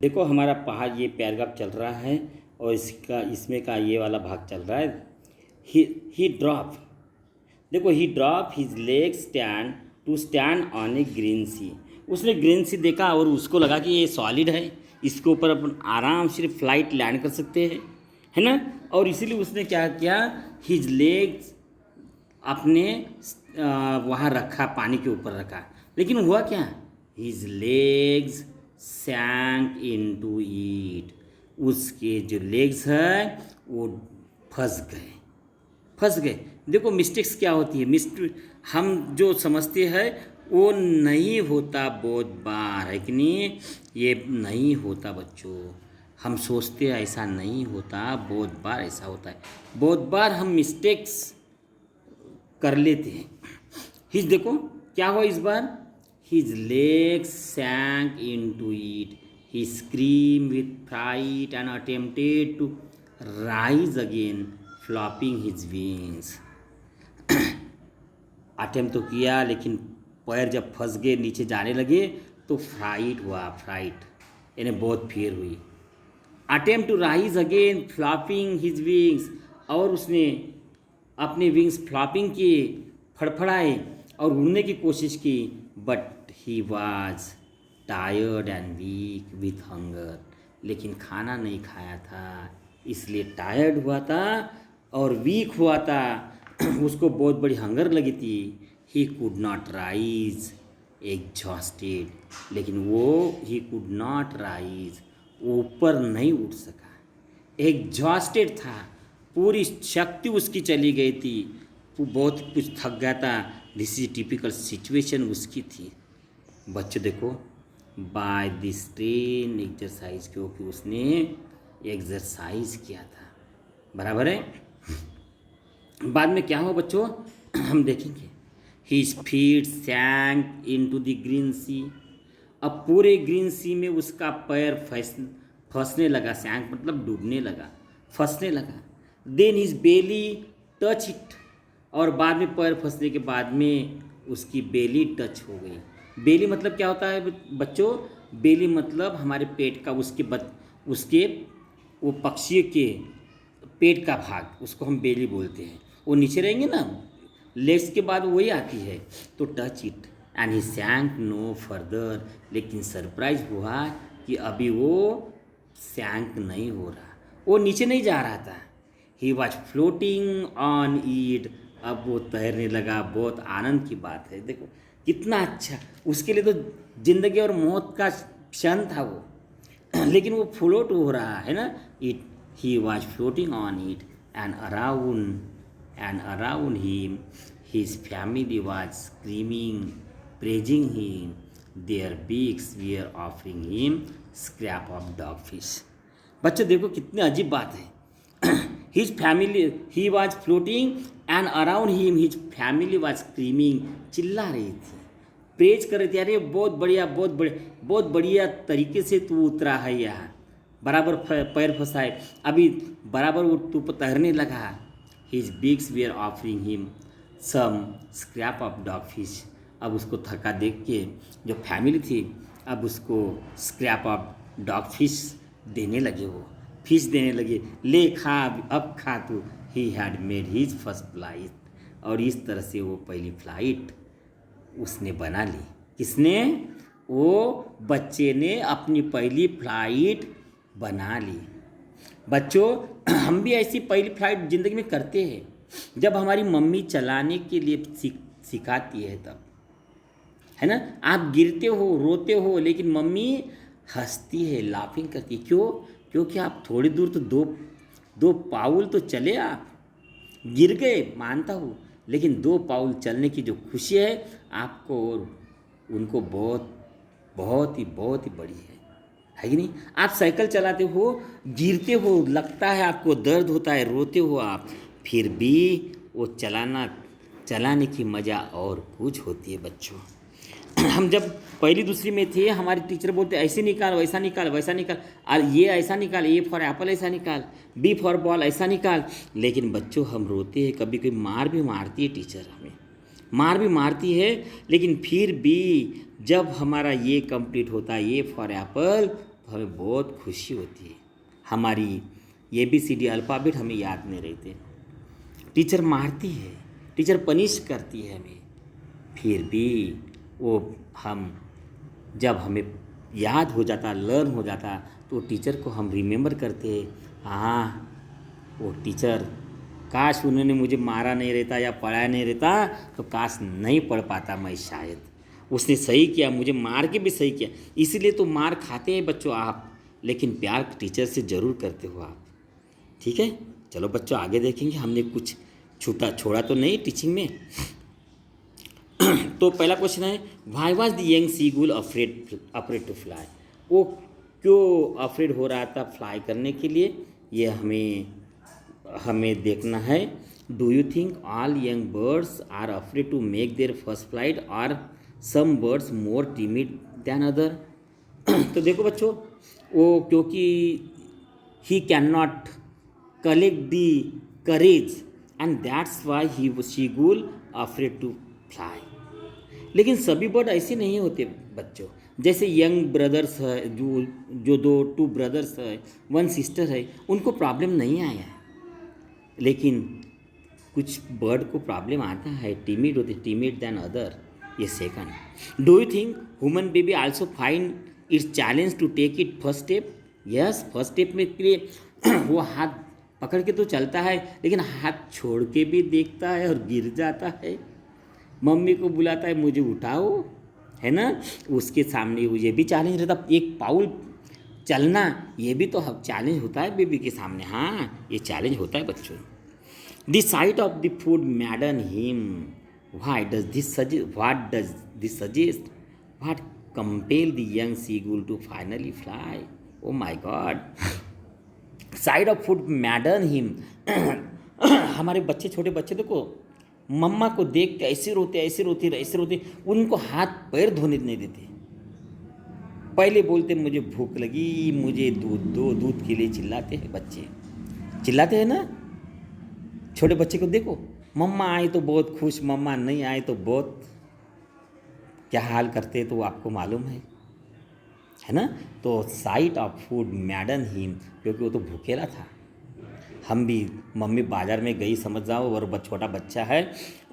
देखो हमारा पहाड़ ये पैराग्राफ चल रहा है और इसमें का ये वाला भाग चल रहा है। ही ड्रॉप, देखो he drop his leg stand to stand on a green sea. उसने ग्रीन सी देखा और उसको लगा कि ये सॉलिड है, इसके ऊपर अपन आराम से फ्लाइट लैंड कर सकते हैं, है ना। और इसीलिए उसने क्या किया, हिज लेग्स अपने वहाँ रखा, पानी के ऊपर रखा। लेकिन हुआ क्या, his legs sank into it. उसके जो लेग्स हैं वो फंस गए। देखो मिस्टेक्स क्या होती है, हम जो समझते हैं वो नहीं होता बहुत बार, है कि नहीं। ये नहीं होता बच्चों, हम सोचते हैं ऐसा नहीं होता, बहुत बार ऐसा होता है। बहुत बार हम मिस्टेक्स कर लेते हैं। हिज देखो क्या हुआ इस बार, his legs sank into it, he scream with fright and attempted to rise again flopping his wings. Attempt तो किया लेकिन पैर जब फंस गए, नीचे जाने लगे तो फ्राइट हुआ, फ्राइट यानी बहुत फियर हुई। Attempt to rise again flopping his wings, और उसने अपने विंग्स फ्लॉपिंग किए, फड़फड़ाए और उड़ने की कोशिश की। But he was tired and weak with hunger, लेकिन खाना नहीं खाया था इसलिए टायर्ड हुआ था और वीक हुआ था। उसको बहुत बड़ी हंगर लगी थी। He could not rise exhausted, लेकिन वो ही कुड नॉट राइज, ऊपर नहीं उठ सका। एग्जॉस्टेड था, पूरी शक्ति उसकी चली गई थी, वो बहुत कुछ थक गया था। दिस इज टिपिकल सिचुएशन उसकी थी। बच्चों देखो, बाय दिस ट्रेन एक्सरसाइज, क्योंकि उसने एक्सरसाइज किया था, बराबर है। बाद में क्या हुआ बच्चों, हम देखेंगे। His feet sank into the green sea, अब पूरे ग्रीन सी में उसका पैर फंसने लगा। सैंक मतलब डूबने लगा, फंसने लगा। Then his belly touch it, और बाद में पैर फंसने के बाद में उसकी बेली टच हो गई। बेली मतलब क्या होता है बच्चों, बेली मतलब हमारे पेट का, उसके वो पक्षी के पेट का भाग, उसको हम बेली बोलते हैं। वो नीचे रहेंगे ना, लेग्स के बाद वही आती है, तो touch it and he sank no further. लेकिन सरप्राइज हुआ कि अभी वो सैंक नहीं हो रहा, वो नीचे नहीं जा रहा था। ही वॉज फ्लोटिंग ऑन इट, अब वो तैरने लगा। बहुत आनंद की बात है, देखो कितना अच्छा, उसके लिए तो जिंदगी और मौत का क्षण था वो, लेकिन वो फ्लोट हो रहा है ना। It he was floating on it and around him his family was screaming praising him, their beaks were offering him scrap of dog fish. बच्चों देखो कितनी अजीब बात है। His family, he was floating and around him his family was screaming, चिल्ला रही थी, praise कर रही थी, अरे बहुत बढ़िया, बहुत बढ़िया तरीके से तू उतरा है यहाँ, बराबर पैर फंसा है, अभी बराबर वो तू तैरने लगा। His bigs we are offering him some scrap of dog fish, अब उसको थका देख के जो फैमिली थी अब उसको स्क्रैप ऑफ डॉग फिश देने लगे, वो फिश देने लगे, ले खा अब खा तू। He had made his first flight, और इस तरह से वो पहली फ्लाइट उसने बना ली। किसने, वो बच्चे ने अपनी पहली फ्लाइट बना ली। बच्चों हम भी ऐसी पहली फ्लाइट ज़िंदगी में करते हैं, जब हमारी मम्मी चलाने के लिए सिखाती है तब, है ना। आप गिरते हो, रोते हो, लेकिन मम्मी हंसती है, लाफिंग करती है। क्यों, क्योंकि आप थोड़ी दूर तो दो पाउल तो चले, आप गिर गए मानता हूँ, लेकिन 2 पाउल चलने की जो खुशी है आपको और उनको बहुत ही बड़ी है कि नहीं। आप साइकिल चलाते हो, गिरते हो, लगता है आपको दर्द होता है, रोते हो आप, फिर भी वो चलाने की मज़ा और कुछ होती है बच्चों। हम जब पहली दूसरी में थे, हमारे टीचर बोलते ऐसे निकाल, वैसा निकाल, वैसा निकाल, और ये ऐसा निकाल, ए फॉर एप्पल ऐसा निकाल, बी फॉर बॉल ऐसा निकाल। लेकिन बच्चों हम रोते हैं, कभी कभी मार भी मारती है टीचर, हमें मार भी मारती है, लेकिन फिर भी जब हमारा ये कंप्लीट होता है, ए फॉर एप्पल, तो हमें बहुत खुशी होती है। हमारी ABCD अल्फ़ाबेट हमें याद नहीं रहते, टीचर मारती है, टीचर पनिश करती है हमें, फिर भी वो हम जब हमें याद हो जाता, लर्न हो जाता, तो टीचर को हम रिमेंबर करते हैं, हाँ वो टीचर, काश उन्होंने मुझे मारा नहीं रहता या पढ़ाया नहीं रहता तो काश नहीं पढ़ पाता मैं शायद। उसने सही किया, मुझे मार के भी सही किया। इसीलिए तो मार खाते हैं बच्चों आप, लेकिन प्यार टीचर से ज़रूर करते हो आप। ठीक है, चलो बच्चों आगे देखेंगे, हमने कुछ छोड़ा तो नहीं टीचिंग में। तो पहला क्वेश्चन है, why was the young seagull afraid to fly. वो क्यों अफ्रेड हो रहा था फ्लाई करने के लिए, ये हमें देखना है। Do you think all young birds are afraid to make their first flight or some birds more timid than other. तो देखो बच्चों, वो क्योंकि he can not collect the courage and that's why he seagull afraid to fly. लेकिन सभी bird ऐसे नहीं होते बच्चों। जैसे यंग ब्रदर्स है, जो टू ब्रदर्स है, वन सिस्टर है, उनको प्रॉब्लम नहीं आया है, लेकिन कुछ बर्ड को प्रॉब्लम आता है, टिमिड होते, टिमिड दैन अदर। ये second. Do you think human baby also find its challenge to take it first step. Yes, first step में के लिए वो हाथ पकड़ के तो चलता है, लेकिन हाथ छोड़ के भी देखता है और गिर जाता है, मम्मी को बुलाता है मुझे उठाओ, है ना। उसके सामने ये भी चैलेंज रहता, एक पाउल चलना, ये भी तो चैलेंज होता है बेबी के सामने। हाँ, ये चैलेंज होता है बच्चों। The sight of the food madden him. What does this suggest, what compel the young seagull to finally fly. Oh my god, side of food madden him. हमारे बच्चे, छोटे बच्चे देखो, मम्मा को देख के ऐसे रोते, उनको हाथ पैर धोने नहीं देते। पहले बोलते मुझे भूख लगी, मुझे दूध दो, दूध के लिए चिल्लाते हैं बच्चे, चिल्लाते हैं ना। छोटे बच्चे को देखो, मम्मा आए तो बहुत खुश, मम्मा नहीं आए तो बहुत क्या हाल करते तो आपको मालूम है ना। तो site of food madden him, क्योंकि वो तो भूखेला था। हम भी, मम्मी बाज़ार में गई समझ जाओ, और छोटा बच्चा है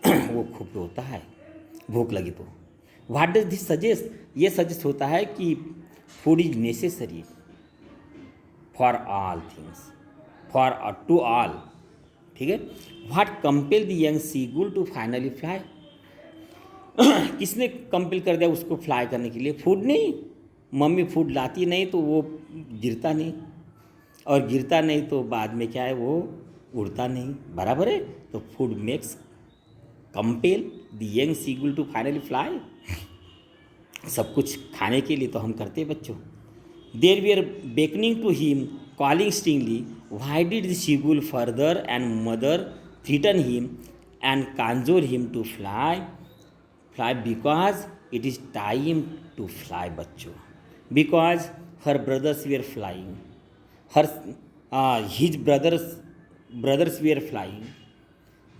वो खूब रोता है भूख लगी तो। व्हाट डज दिस सजेस्ट, ये सजेस्ट होता है कि food is necessary for all things, for to all. ठीक है। What compel the young seagull to finally fly. किसने कंपेल कर दिया उसको फ्लाई करने के लिए? फूड नहीं, मम्मी फूड लाती नहीं तो वो गिरता नहीं, और गिरता नहीं तो बाद में क्या है, वो उड़ता नहीं, बराबर है। तो food makes compel the young seagull to finally fly. सब कुछ खाने के लिए तो हम करते हैं बच्चों। There we are beckoning to him calling strongly, why did the seagull father and mother threaten him and cajole him to fly because it is time to fly बच्चों। Because her brothers we are flying, his brothers were flying,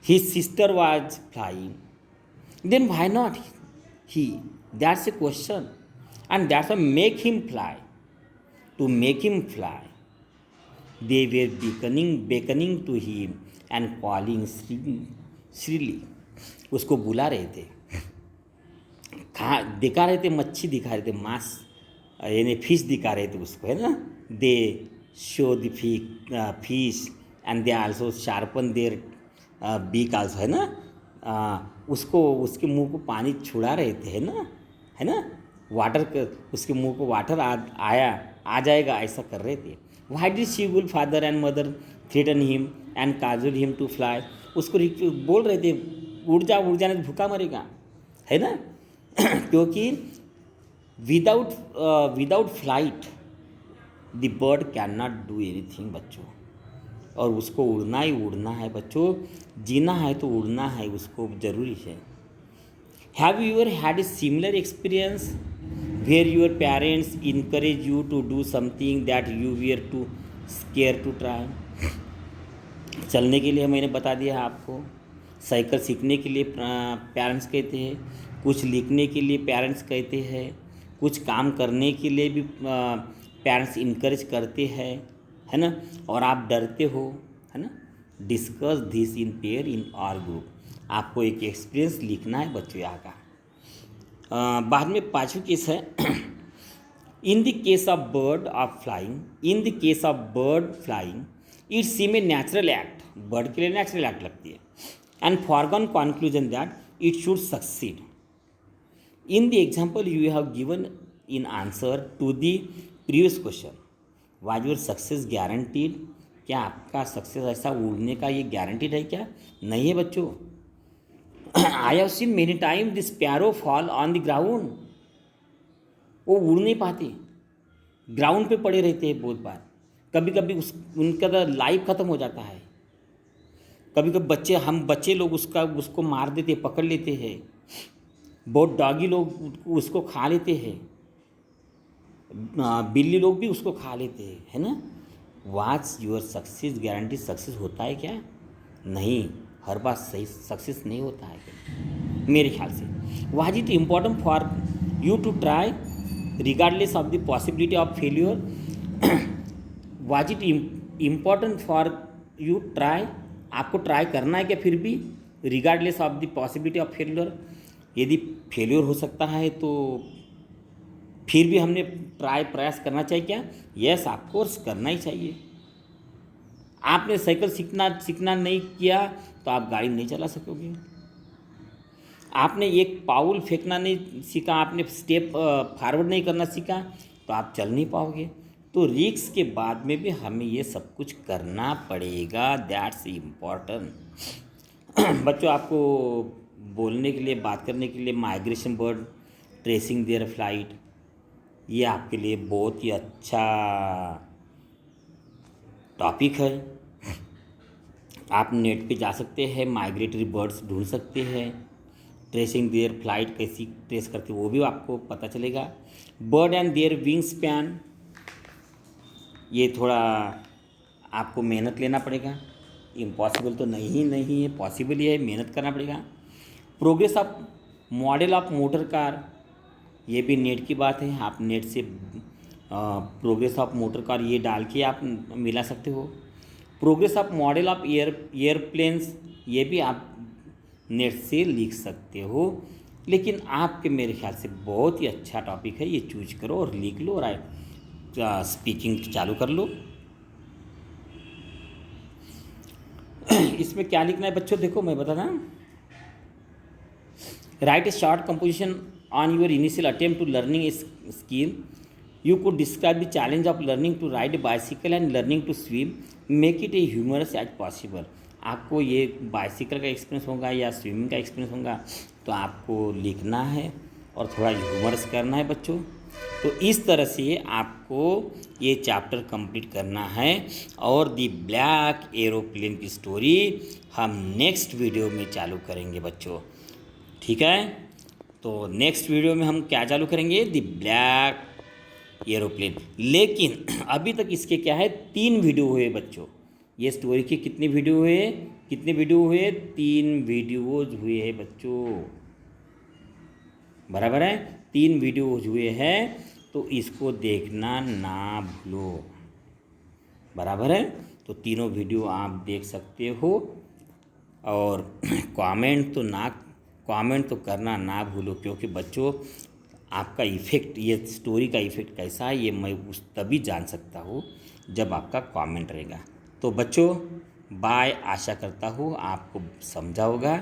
his sister was flying, then why not he? That's a question, and that's why make him fly. To make him fly, they were beckoning to him and calling shrilly. उसको बुला रहे थे, दिखा रहे थे, मच्छी दिखा रहे थे, मांस यानी फिश दिखा रहे थे उसको, है ना। दे show the fish and they also sharpen their beak also, है ना। उसको, उसके मुंह को पानी छुड़ा रहे थे, है ना। वाटर, उसके मुंह को वाटर आ जाएगा, ऐसा कर रहे थे। Why did seagull father and mother threaten him and cajoled him to fly? उसको बोल रहे थे उड़ जाने तो भूखा मरेगा, है ना। क्योंकि without flight the bird can not do anything बच्चों। और उसको उड़ना ही उड़ना है बच्चों, जीना है तो उड़ना है, उसको ज़रूरी है। Have you ever had a similar experience where your parents encourage you to do something that you were too scared to try. चलने के लिए मैंने बता दिया आपको, साइकिल सीखने के लिए पेरेंट्स कहते हैं, कुछ लिखने के लिए पेरेंट्स कहते हैं, कुछ काम करने के लिए भी पेरेंट्स इनकरेज करते हैं, है ना, और आप डरते हो, है ना, discuss this in pair in our group. आपको एक एक्सपीरियंस लिखना है बच्चों यहाँ का। बाद में 5वीं केस है in the case of bird of flying, in the case of bird flying it seem a natural act, bird के लिए नेचुरल एक्ट लगती है, and forgone conclusion that it should succeed. In the example you have given in answer to the previous question was your success guaranteed, क्या आपका success ऐसा उड़ने का ये गारंटीड है क्या? नहीं है बच्चों। I have seen many time the sparrow fall on the ground, वो उड़ नहीं पाते, ग्राउंड पे पड़े रहते हैं बहुत बार। कभी कभी उनका तो लाइफ ख़त्म हो जाता है। कभी कभी बच्चे लोग उसको मार देते, पकड़ लेते हैं। बहुत डॉगी लोग उसको खा लेते हैं, बिल्ली लोग भी उसको खा लेते हैं, है ना। What's your success guarantee, success होता है क्या? नहीं, हर बार सही सक्सेस नहीं होता है मेरे ख्याल से। Was it important for you to try regardless of the possibility of failure? Was it important for you try, आपको ट्राई करना है क्या फिर भी, regardless of the possibility of failure? यदि फेल्योर हो सकता है तो फिर भी हमने प्रयास करना चाहिए क्या? यस, ऑफ कोर्स करना ही चाहिए। आपने साइकिल सीखना नहीं किया तो आप गाड़ी नहीं चला सकोगे। आपने एक पाउल फेंकना नहीं सीखा, आपने स्टेप फॉरवर्ड नहीं करना सीखा तो आप चल नहीं पाओगे। तो रिस्क के बाद में भी हमें ये सब कुछ करना पड़ेगा, दैट्स इम्पॉर्टेंट। बच्चों, आपको बोलने के लिए, बात करने के लिए migration bird tracing their flight, ये आपके लिए बहुत ही अच्छा टॉपिक है। आप नेट पे जा सकते हैं, माइग्रेटरी बर्ड्स ढूंढ सकते हैं, ट्रेसिंग देयर फ्लाइट कैसी ट्रेस करते वो भी आपको पता चलेगा। Bird and their wingspan, ये थोड़ा आपको मेहनत लेना पड़ेगा, इम्पॉसिबल तो नहीं है, पॉसिबल ही है, मेहनत करना पड़ेगा। Progress of model of motor car, ये भी नेट की बात है, आप नेट से प्रोग्रेस ऑफ मोटर कार ये डाल के आप मिला सकते हो। Progress of model of airplanes, ये भी आप नेट से लिख सकते हो। लेकिन आपके मेरे ख्याल से बहुत ही अच्छा टॉपिक है, ये चूज करो और लिख लो और स्पीकिंग चालू कर लो। इसमें क्या लिखना है बच्चों, देखो मैं बताना। Write a short composition on your initial attempt to learning a skill, you could describe the challenge of learning to ride a bicycle and learning to swim, make it a humorous as possible. आपको ये bicycle का experience होगा या swimming का experience होगा तो आपको लिखना है और थोड़ा ह्यूमरस करना है बच्चों। तो इस तरह से आपको ये चैप्टर कंप्लीट करना है। और दी ब्लैक एरोप्लेन की स्टोरी हम नेक्स्ट वीडियो में चालू करेंगे बच्चों, ठीक है। तो नेक्स्ट वीडियो में हम क्या चालू करेंगे, दी ब्लैक एरोप्लेन। लेकिन अभी तक इसके क्या है, 3 वीडियो हुए बच्चों। ये स्टोरी के कितने वीडियो हुए, 3 वीडियोज हुए हैं बच्चों, बराबर है, 3 वीडियोज हुए हैं। तो इसको देखना ना भूलो, बराबर है। तो तीनों वीडियो आप देख सकते हो और कमेंट तो करना ना भूलो, क्योंकि बच्चों आपका इफ़ेक्ट, ये स्टोरी का इफ़ेक्ट कैसा है ये मैं तभी जान सकता हूँ जब आपका कमेंट रहेगा। तो बच्चों बाय, आशा करता हूँ आपको समझा होगा।